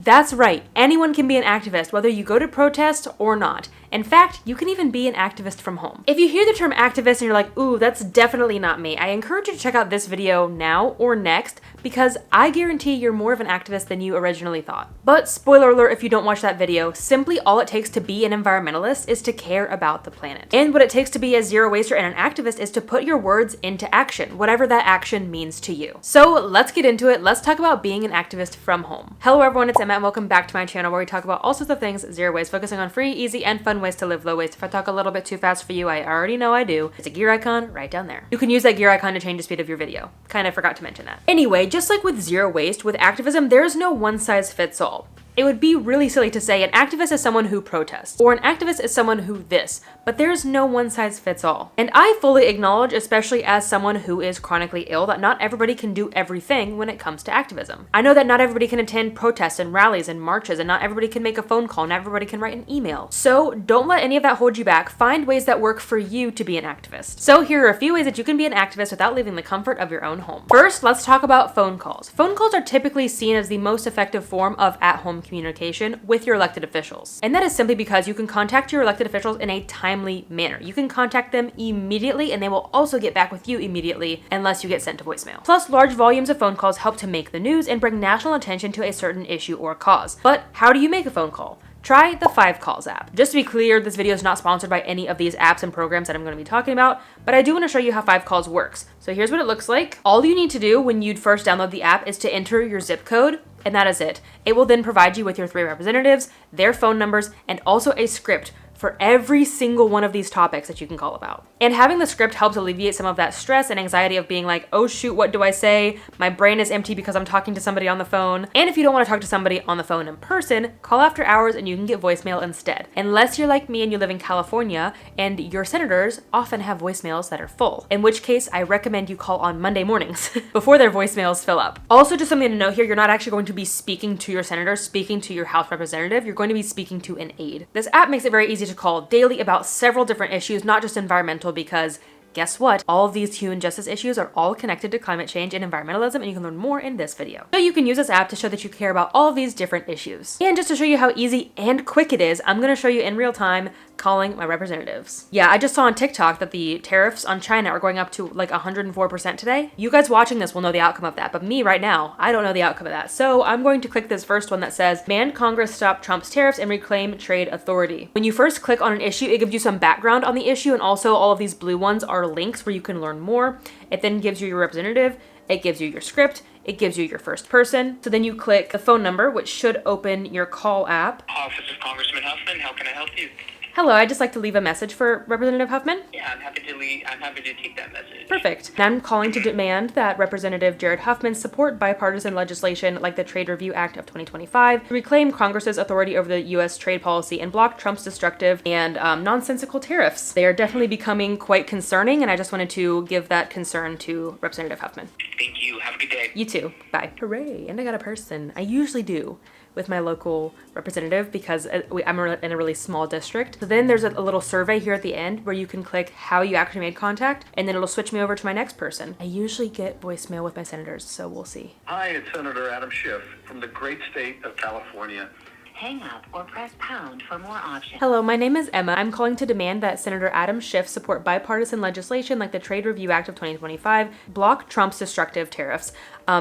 That's right, anyone can be an activist, whether you go to protest or not. In fact, you can even be an activist from home. If you hear the term activist and you're like, ooh, that's definitely not me, I encourage you to check out this video now or next, because I guarantee you're more of an activist than you originally thought. But spoiler alert if you don't watch that video, simply all it takes to be an environmentalist is to care about the planet. And what it takes to be a zero waster and an activist is to put your words into action, whatever that action means to you. So let's get into it. Let's talk about being an activist from home. Hello everyone, it's Emma and welcome back to my channel where we talk about all sorts of things zero waste, focusing on free, easy, and fun ways to live low waste. If I talk a little bit too fast for you, I already know I do. It's a gear icon right down there. You can use that gear icon to change the speed of your video. Kind of forgot to mention that. Anyway, just like with zero waste, with activism, there's no one size fits all. It would be really silly to say an activist is someone who protests, or an activist is someone who this, but there's no one size fits all. And I fully acknowledge, especially as someone who is chronically ill, that not everybody can do everything when it comes to activism. I know that not everybody can attend protests and rallies and marches, and not everybody can make a phone call, not everybody can write an email. So don't let any of that hold you back. Find ways that work for you to be an activist. So here are a few ways that you can be an activist without leaving the comfort of your own home. First, let's talk about phone calls. Phone calls are typically seen as the most effective form of at-home communication with your elected officials. And that is simply because you can contact your elected officials in a timely manner. You can contact them immediately and they will also get back with you immediately unless you get sent to voicemail. Plus, large volumes of phone calls help to make the news and bring national attention to a certain issue or cause. But how do you make a phone call? Try the 5Calls app. Just to be clear, this video is not sponsored by any of these apps and programs that I'm going to be talking about, but I do want to show you how 5Calls works. So here's what it looks like. All you need to do when you'd first download the app is to enter your zip code, and that is it. It will then provide you with your 3 representatives, their phone numbers, and also a script for every single one of these topics that you can call about. And having the script helps alleviate some of that stress and anxiety of being like, oh shoot, what do I say? My brain is empty because I'm talking to somebody on the phone. And if you don't want to talk to somebody on the phone in person, call after hours and you can get voicemail instead. Unless you're like me and you live in California and your senators often have voicemails that are full, in which case I recommend you call on Monday mornings before their voicemails fill up. Also, just something to know here, you're not actually going to be speaking to your senator, speaking to your House representative, you're going to be speaking to an aide. This app makes it very easy to call daily about several different issues, not just environmental, because guess what? All of these human justice issues are all connected to climate change and environmentalism, and you can learn more in this video. So you can use this app to show that you care about all of these different issues. And just to show you how easy and quick it is, I'm gonna show you in real time calling my representatives. Yeah, I just saw on TikTok that the tariffs on China are going up to like 104% today. You guys watching this will know the outcome of that, but me right now, I don't know the outcome of that. So I'm going to click this first one that says, "Demand Congress stop Trump's tariffs and reclaim trade authority." When you first click on an issue, it gives you some background on the issue, and also all of these blue ones are links where you can learn more. It then gives you your representative, it gives you your script, it gives you your first person. So then you click the phone number, which should open your call app. Office of Congressman Huffman, how can I help you? Hello, I'd just like to leave a message for Representative Huffman. Yeah, I'm happy to take that message. Perfect. And I'm calling to demand that Representative Jared Huffman support bipartisan legislation like the Trade Review Act of 2025 to reclaim Congress's authority over the U.S. trade policy and block Trump's destructive and nonsensical tariffs. They are definitely becoming quite concerning, and I just wanted to give that concern to Representative Huffman. Thank you. Have a good day. You too. Bye. Hooray. And I got a person. I usually do with my local representative because I'm in a really small district. So then there's a little survey here at the end where you can click how you actually made contact, and then it'll switch me over to my next person. I usually get voicemail with my senators, so we'll see. Hi, it's Senator Adam Schiff from the great state of California. Hang up or press pound for more options. Hello, my name is Emma. I'm calling to demand that Senator Adam Schiff support bipartisan legislation like the Trade Review Act of 2025, block Trump's destructive tariffs.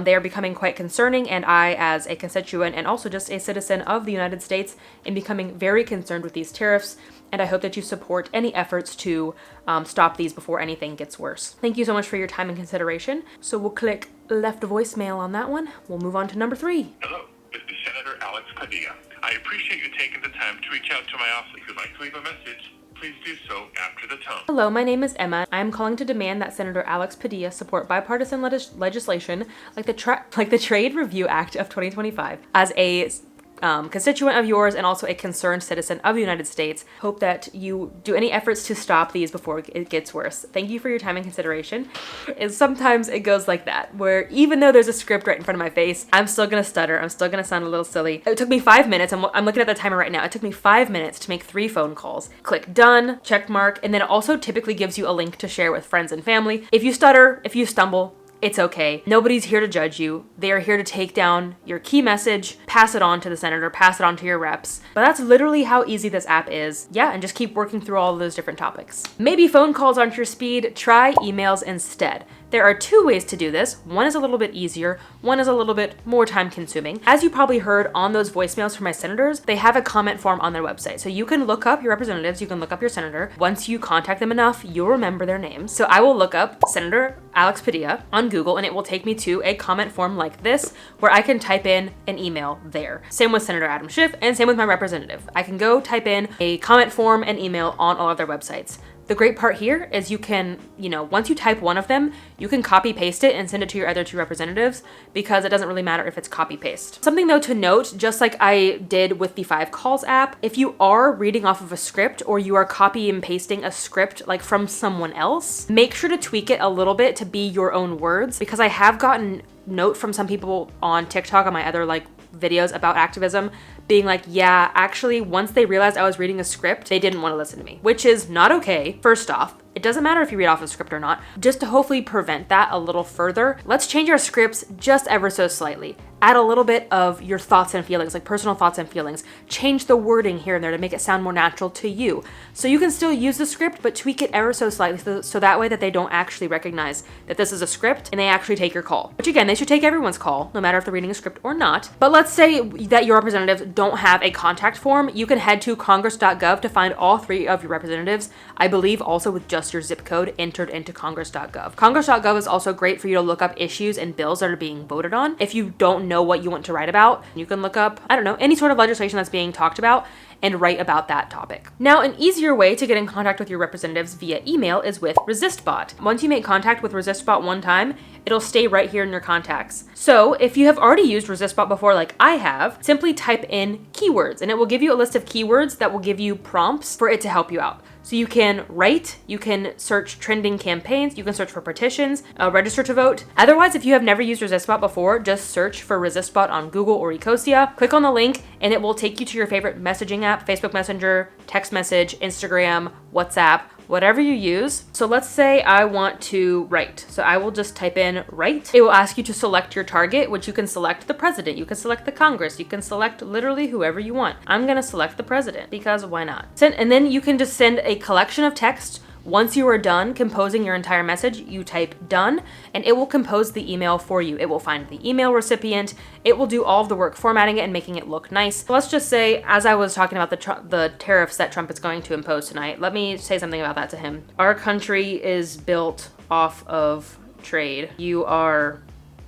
They are becoming quite concerning, and I, as a constituent and also just a citizen of the United States, am becoming very concerned with these tariffs, and I hope that you support any efforts to stop these before anything gets worse. Thank you so much for your time and consideration. So we'll click left voicemail on that one. We'll move on to number 3. Hello, this is Senator Alex Padilla. I appreciate you taking the time to reach out to my office. If you'd like to leave a message, please do so after the tone. Hello, my name is Emma. I am calling to demand that Senator Alex Padilla support bipartisan legislation like the Trade Review Act of 2025 as a constituent of yours and also a concerned citizen of the United States. Hope that you do any efforts to stop these before it gets worse. Thank you for your time and consideration. Sometimes it goes like that, where even though there's a script right in front of my face, I'm still gonna stutter. I'm still gonna sound a little silly. It took me 5 minutes. I'm looking at the timer right now. It took me 5 minutes to make 3 phone calls. Click done, check mark, and then it also typically gives you a link to share with friends and family. If you stutter, if you stumble, It's okay. Nobody's here to judge you. They are here to take down your key message, pass it on to the senator, pass it on to your reps. But that's literally how easy this app is. Yeah, and just keep working through all of those different topics. Maybe phone calls aren't your speed. Try emails instead. There are two ways to do this. One is a little bit easier, one is a little bit more time consuming. As you probably heard on those voicemails from my senators, they have a comment form on their website. So you can look up your representatives, you can look up your senator. Once you contact them enough, you'll remember their names. So I will look up Senator Alex Padilla on Google and it will take me to a comment form like this where I can type in an email there. Same with Senator Adam Schiff and same with my representative. I can go type in a comment form and email on all of their websites. The great part here is you can, once you type one of them, you can copy paste it and send it to your other two representatives because it doesn't really matter if it's copy paste. Something though to note, just like I did with the 5 Calls app, if you are reading off of a script or you are copy and pasting a script like from someone else, make sure to tweak it a little bit to be your own words, because I have gotten note from some people on TikTok on my other videos about activism being like, yeah, actually, once they realized I was reading a script, they didn't want to listen to me, which is not okay. First off, it doesn't matter if you read off a script or not. Just to hopefully prevent that a little further, let's change our scripts just ever so slightly. Add a little bit of your thoughts and feelings, like personal thoughts and feelings. Change the wording here and there to make it sound more natural to you. So you can still use the script, but tweak it ever so slightly so that way that they don't actually recognize that this is a script and they actually take your call. Which again, they should take everyone's call, no matter if they're reading a script or not. But let's say that your representatives don't have a contact form. You can head to congress.gov to find all 3 of your representatives, I believe also with just your zip code entered into congress.gov. Congress.gov is also great for you to look up issues and bills that are being voted on. If you don't know what you want to write about, you can look up, any sort of legislation that's being talked about and write about that topic. Now, an easier way to get in contact with your representatives via email is with ResistBot. Once you make contact with ResistBot one time, it'll stay right here in your contacts. So if you have already used ResistBot before like I have, simply type in keywords and it will give you a list of keywords that will give you prompts for it to help you out. So you can write, you can search trending campaigns, you can search for petitions, register to vote. Otherwise, if you have never used ResistBot before, just search for ResistBot on Google or Ecosia, click on the link, and it will take you to your favorite messaging app, Facebook Messenger, text message, Instagram, WhatsApp, whatever you use. So let's say I want to write. So I will just type in write. It will ask you to select your target, which you can select the president, you can select the Congress, you can select literally whoever you want. I'm gonna select the president because why not? And then you can just send a collection of text. Once you are done composing your entire message, you type done and it will compose the email for you. It will find the email recipient. It will do all of the work formatting it and making it look nice. So let's just say, as I was talking about the tariffs that Trump is going to impose tonight, let me say something about that to him. Our country is built off of trade. You are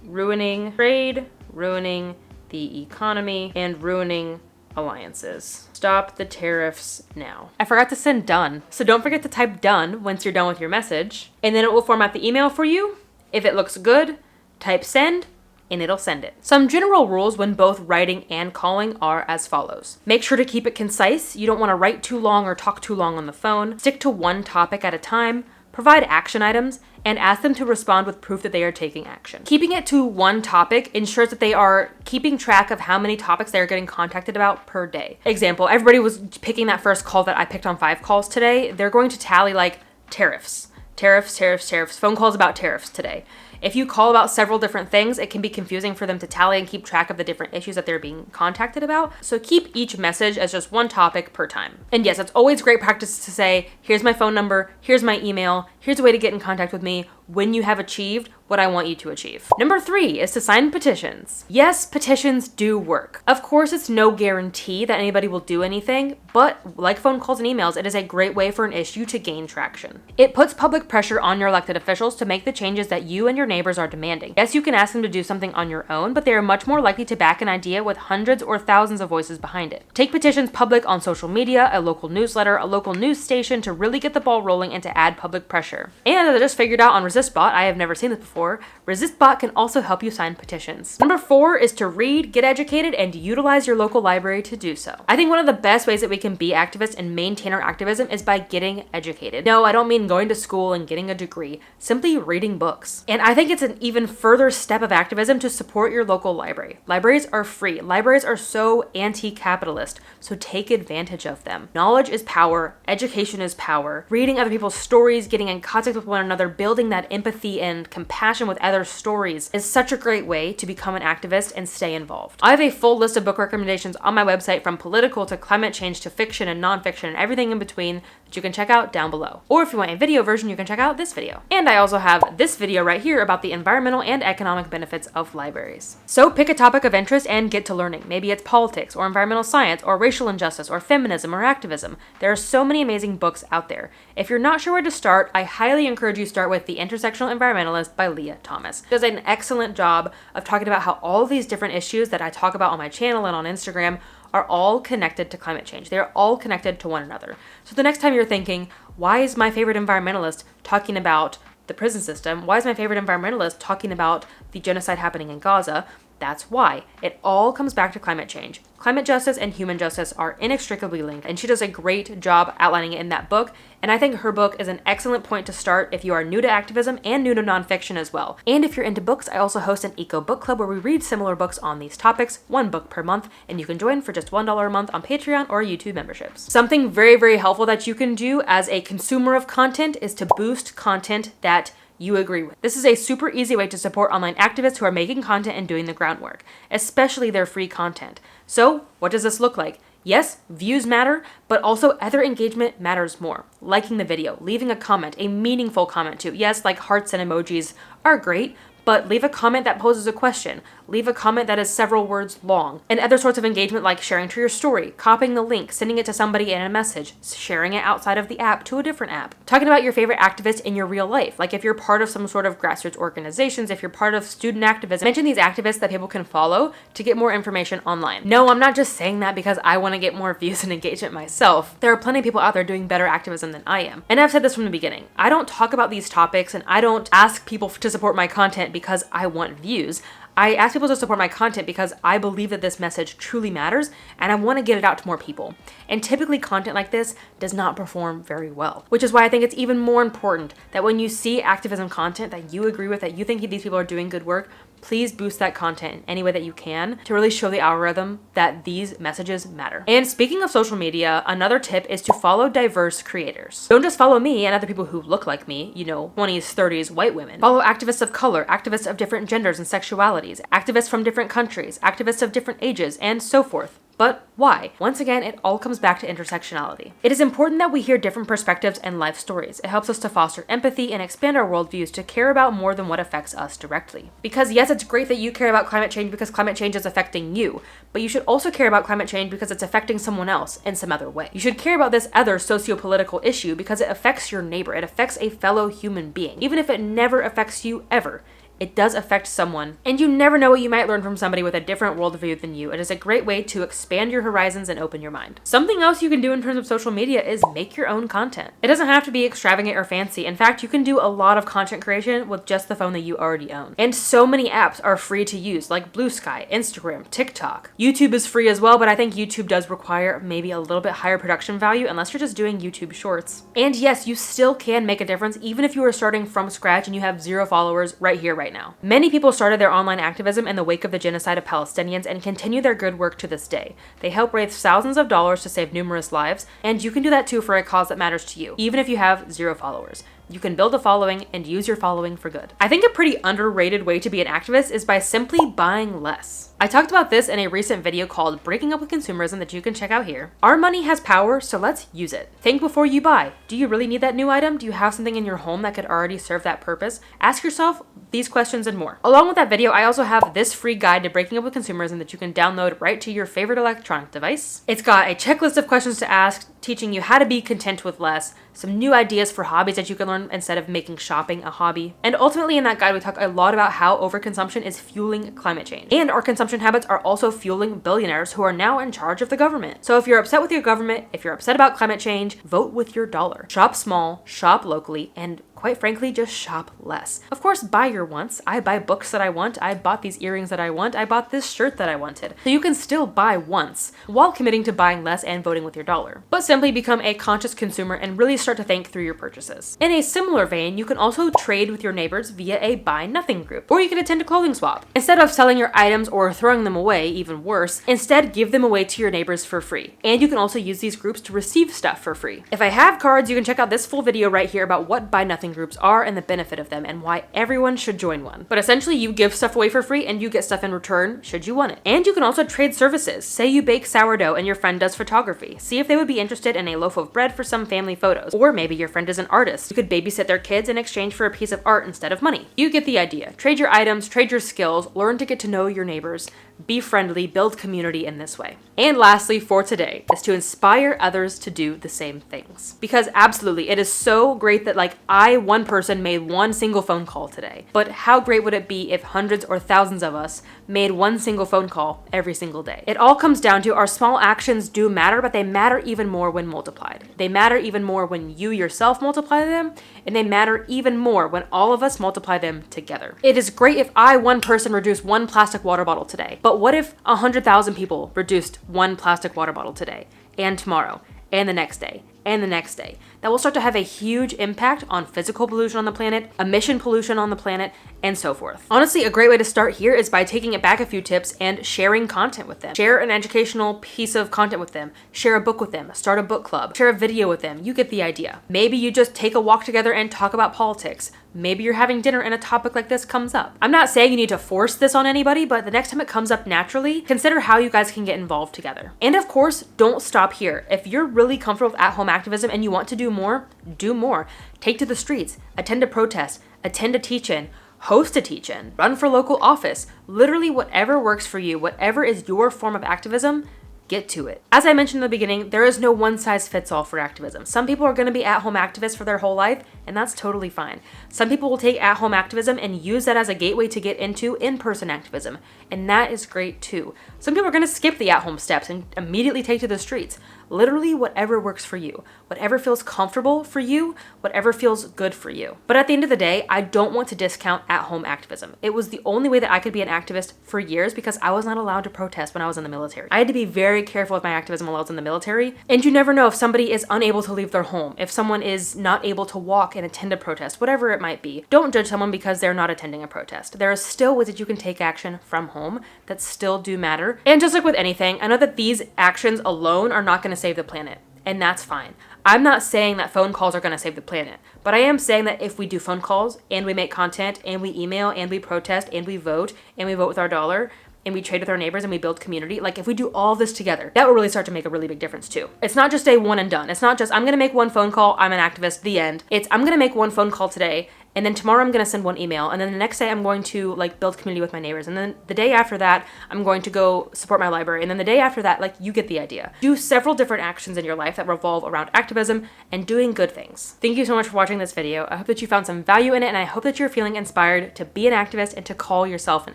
ruining trade, ruining the economy, and ruining alliances. Stop the tariffs now. I forgot to send done. So don't forget to type done once you're done with your message, and then it will format the email for you. If it looks good, type send, and it'll send it. Some general rules when both writing and calling are as follows. Make sure to keep it concise. You don't want to write too long or talk too long on the phone. Stick to one topic at a time. Provide action items, and ask them to respond with proof that they are taking action. Keeping it to one topic ensures that they are keeping track of how many topics they are getting contacted about per day. Example, everybody was picking that first call that I picked on 5 calls today. They're going to tally like tariffs, phone calls about tariffs today. If you call about several different things, it can be confusing for them to tally and keep track of the different issues that they're being contacted about. So keep each message as just one topic per time. And yes, it's always great practice to say, here's my phone number, here's my email, here's a way to get in contact with me when you have achieved what I want you to achieve. Number 3 is to sign petitions. Yes, petitions do work. Of course, it's no guarantee that anybody will do anything, but like phone calls and emails, it is a great way for an issue to gain traction. It puts public pressure on your elected officials to make the changes that you and your neighbors are demanding. Yes, you can ask them to do something on your own, but they are much more likely to back an idea with hundreds or thousands of voices behind it. Take petitions public on social media, a local newsletter, a local news station to really get the ball rolling and to add public pressure. And as I just figured out on ResistBot, I have never seen this before, ResistBot can also help you sign petitions. Number 4 is to read, get educated, and utilize your local library to do so. I think one of the best ways that we can be activists and maintain our activism is by getting educated. No, I don't mean going to school and getting a degree, simply reading books. And I think it's an even further step of activism to support your local library. Libraries are free. Libraries are so anti-capitalist, so take advantage of them. Knowledge is power, education is power. Reading other people's stories, getting in contact with one another, building that empathy and compassion with other stories is such a great way to become an activist and stay involved. I have a full list of book recommendations on my website, from political to climate change to fiction and nonfiction and everything in between, that you can check out down below. Or if you want a video version, you can check out this video. And I also have this video right here about the environmental and economic benefits of libraries. So pick a topic of interest and get to learning. Maybe it's politics or environmental science or racial injustice or feminism or activism. There are so many amazing books out there. If you're not sure where to start, I highly encourage you to start with The Intersectional Environmentalist by Leah Thomas. She does an excellent job of talking about how all of these different issues that I talk about on my channel and on Instagram are all connected to climate change. They're all connected to one another. So the next time you're thinking, why is my favorite environmentalist talking about the prison system? Why is my favorite environmentalist talking about the genocide happening in Gaza? That's why. It all comes back to climate change. Climate justice and human justice are inextricably linked, and she does a great job outlining it in that book, and I think her book is an excellent point to start if you are new to activism and new to nonfiction as well. And if you're into books, I also host an eco book club where we read similar books on these topics, 1 book per month, and you can join for just $1 a month on Patreon or YouTube memberships. Something very, very helpful that you can do as a consumer of content is to boost content that you agree with. This is a super easy way to support online activists who are making content and doing the groundwork, especially their free content. So what does this look like? Yes, views matter, but also other engagement matters more. Liking the video, leaving a comment, a meaningful comment too. Yes, like hearts and emojis are great, but leave a comment that poses a question. Leave a comment that is several words long. And other sorts of engagement like sharing to your story, copying the link, sending it to somebody in a message, sharing it outside of the app to a different app. Talking about your favorite activist in your real life. Like if you're part of some sort of grassroots organizations, if you're part of student activism, mention these activists that people can follow to get more information online. No, I'm not just saying that because I want to get more views and engagement myself. There are plenty of people out there doing better activism than I am. And I've said this from the beginning. I don't talk about these topics and I don't ask people to support my content because I want views. I ask people to support my content because I believe that this message truly matters and I want to get it out to more people. And typically content like this does not perform very well, which is why I think it's even more important that when you see activism content that you agree with, that you think these people are doing good work, please boost that content in any way that you can to really show the algorithm that these messages matter. And speaking of social media, another tip is to follow diverse creators. Don't just follow me and other people who look like me, 20s, 30s, white women. Follow activists of color, activists of different genders and sexualities, activists from different countries, activists of different ages, and so forth. But why? Once again, it all comes back to intersectionality. It is important that we hear different perspectives and life stories. It helps us to foster empathy and expand our worldviews to care about more than what affects us directly. Because yes, it's great that you care about climate change because climate change is affecting you, but you should also care about climate change because it's affecting someone else in some other way. You should care about this other socio-political issue because it affects your neighbor. It affects a fellow human being. Even if it never affects you ever, it does affect someone, and you never know what you might learn from somebody with a different worldview than you. It is a great way to expand your horizons and open your mind. Something else you can do in terms of social media is make your own content. It doesn't have to be extravagant or fancy. In fact, you can do a lot of content creation with just the phone that you already own. And so many apps are free to use, like Blue Sky, Instagram, TikTok. YouTube is free as well, but I think YouTube does require maybe a little bit higher production value unless you're just doing YouTube shorts. And yes, you still can make a difference even if you are starting from scratch and you have 0 followers right here, right now. Many people started their online activism in the wake of the genocide of Palestinians and continue their good work to this day. They help raise thousands of dollars to save numerous lives, and you can do that too for a cause that matters to you, even if you have 0 followers. You can build a following and use your following for good. I think a pretty underrated way to be an activist is by simply buying less. I talked about this in a recent video called Breaking Up with Consumerism that you can check out here. Our money has power, so let's use it. Think before you buy. Do you really need that new item? Do you have something in your home that could already serve that purpose? Ask yourself these questions and more. Along with that video, I also have this free guide to breaking up with consumerism that you can download right to your favorite electronic device. It's got a checklist of questions to ask, teaching you how to be content with less, some new ideas for hobbies that you can learn instead of making shopping a hobby. And ultimately in that guide, we talk a lot about how overconsumption is fueling climate change. And our consumption habits are also fueling billionaires who are now in charge of the government. So if you're upset with your government, if you're upset about climate change, vote with your dollar. Shop small, shop locally, and quite frankly, just shop less. Of course, buy your wants. I buy books that I want. I bought these earrings that I want. I bought this shirt that I wanted. So you can still buy once while committing to buying less and voting with your dollar. But simply become a conscious consumer and really start to think through your purchases. In a similar vein, you can also trade with your neighbors via a buy nothing group, or you can attend a clothing swap. Instead of selling your items or throwing them away, even worse, instead give them away to your neighbors for free. And you can also use these groups to receive stuff for free. If I have cards, you can check out this full video right here about what buy nothing recycling groups are and the benefit of them and why everyone should join one. But essentially you give stuff away for free and you get stuff in return should you want it. And you can also trade services. Say you bake sourdough and your friend does photography. See if they would be interested in a loaf of bread for some family photos. Or maybe your friend is an artist. You could babysit their kids in exchange for a piece of art instead of money. You get the idea. Trade your items, trade your skills, learn to get to know your neighbors, be friendly, build community in this way. And lastly for today is to inspire others to do the same things. Because absolutely, it is so great that like one person made one single phone call today. But how great would it be if hundreds or thousands of us made one single phone call every single day? It all comes down to our small actions do matter, but they matter even more when multiplied. They matter even more when you yourself multiply them, and they matter even more when all of us multiply them together. It is great if one person reduced one plastic water bottle today, but what if 100,000 people reduced one plastic water bottle today, and tomorrow, and the next day, and the next day? That will start to have a huge impact on physical pollution on the planet, emission pollution on the planet, and so forth. Honestly, a great way to start here is by taking it back a few tips and sharing content with them. Share an educational piece of content with them, share a book with them, start a book club, share a video with them. You get the idea. Maybe you just take a walk together and talk about politics. Maybe you're having dinner and a topic like this comes up. I'm not saying you need to force this on anybody, but the next time it comes up naturally, consider how you guys can get involved together. And of course, don't stop here. If you're really comfortable with at-home activism and you want to do more, do more. Take to the streets, attend a protest, attend a teach-in, host a teach-in, run for local office. Literally whatever works for you, whatever is your form of activism, get to it. As I mentioned in the beginning, there is no one size fits all for activism. Some people are going to be at-home activists for their whole life, and that's totally fine. Some people will take at-home activism and use that as a gateway to get into in-person activism, and that is great too. Some people are going to skip the at-home steps and immediately take to the streets. Literally whatever works for you, whatever feels comfortable for you, whatever feels good for you. But at the end of the day, I don't want to discount at-home activism. It was the only way that I could be an activist for years because I was not allowed to protest when I was in the military. I had to be very careful with my activism while I was in the military, and you never know if somebody is unable to leave their home, if someone is not able to walk and attend a protest, whatever it might be. Don't judge someone because they're not attending a protest. There are still ways that you can take action from home that still do matter. And just like with anything, I know that these actions alone are not going to save the planet, and that's fine. I'm not saying that phone calls are going to save the planet, but I am saying that if we do phone calls and we make content and we email and we protest and we vote with our dollar and we trade with our neighbors and we build community, like if we do all this together, that will really start to make a really big difference too. It's not just a one and done. It's not just I'm going to make one phone call, I'm an activist, the end. It's I'm going to make one phone call today, and then tomorrow I'm going to send one email, and then the next day I'm going to like build community with my neighbors, and then the day after that I'm going to go support my library, and then the day after that, like, you get the idea. Do several different actions in your life that revolve around activism and doing good things. Thank you so much for watching this video. I hope that you found some value in it, and I hope that you're feeling inspired to be an activist and to call yourself an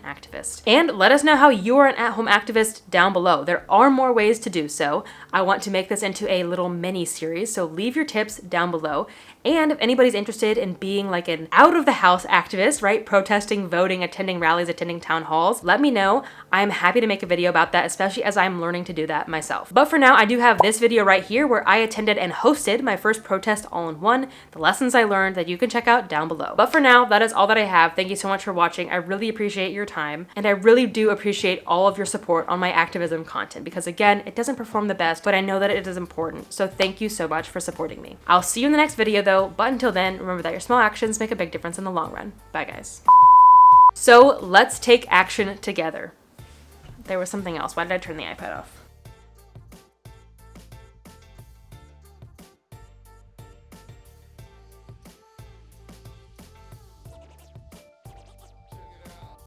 activist. And let us know how you are an at-home activist down below. There are more ways to do so. I want to make this into a little mini series, so leave your tips down below. And if anybody's interested in being like an out-of-the-house activist, right? Protesting, voting, attending rallies, attending town halls, let me know. I'm happy to make a video about that, especially as I'm learning to do that myself. But for now, I do have this video right here where I attended and hosted my first protest all-in-one, the lessons I learned that you can check out down below. But for now, that is all that I have. Thank you so much for watching. I really appreciate your time, and I really do appreciate all of your support on my activism content because, again, it doesn't perform the best, but I know that it is important. So thank you so much for supporting me. I'll see you in the next video though, but until then, remember that your small actions make a big difference in the long run. Bye, guys. So let's take action together. There was something else. Why did I turn the iPad off?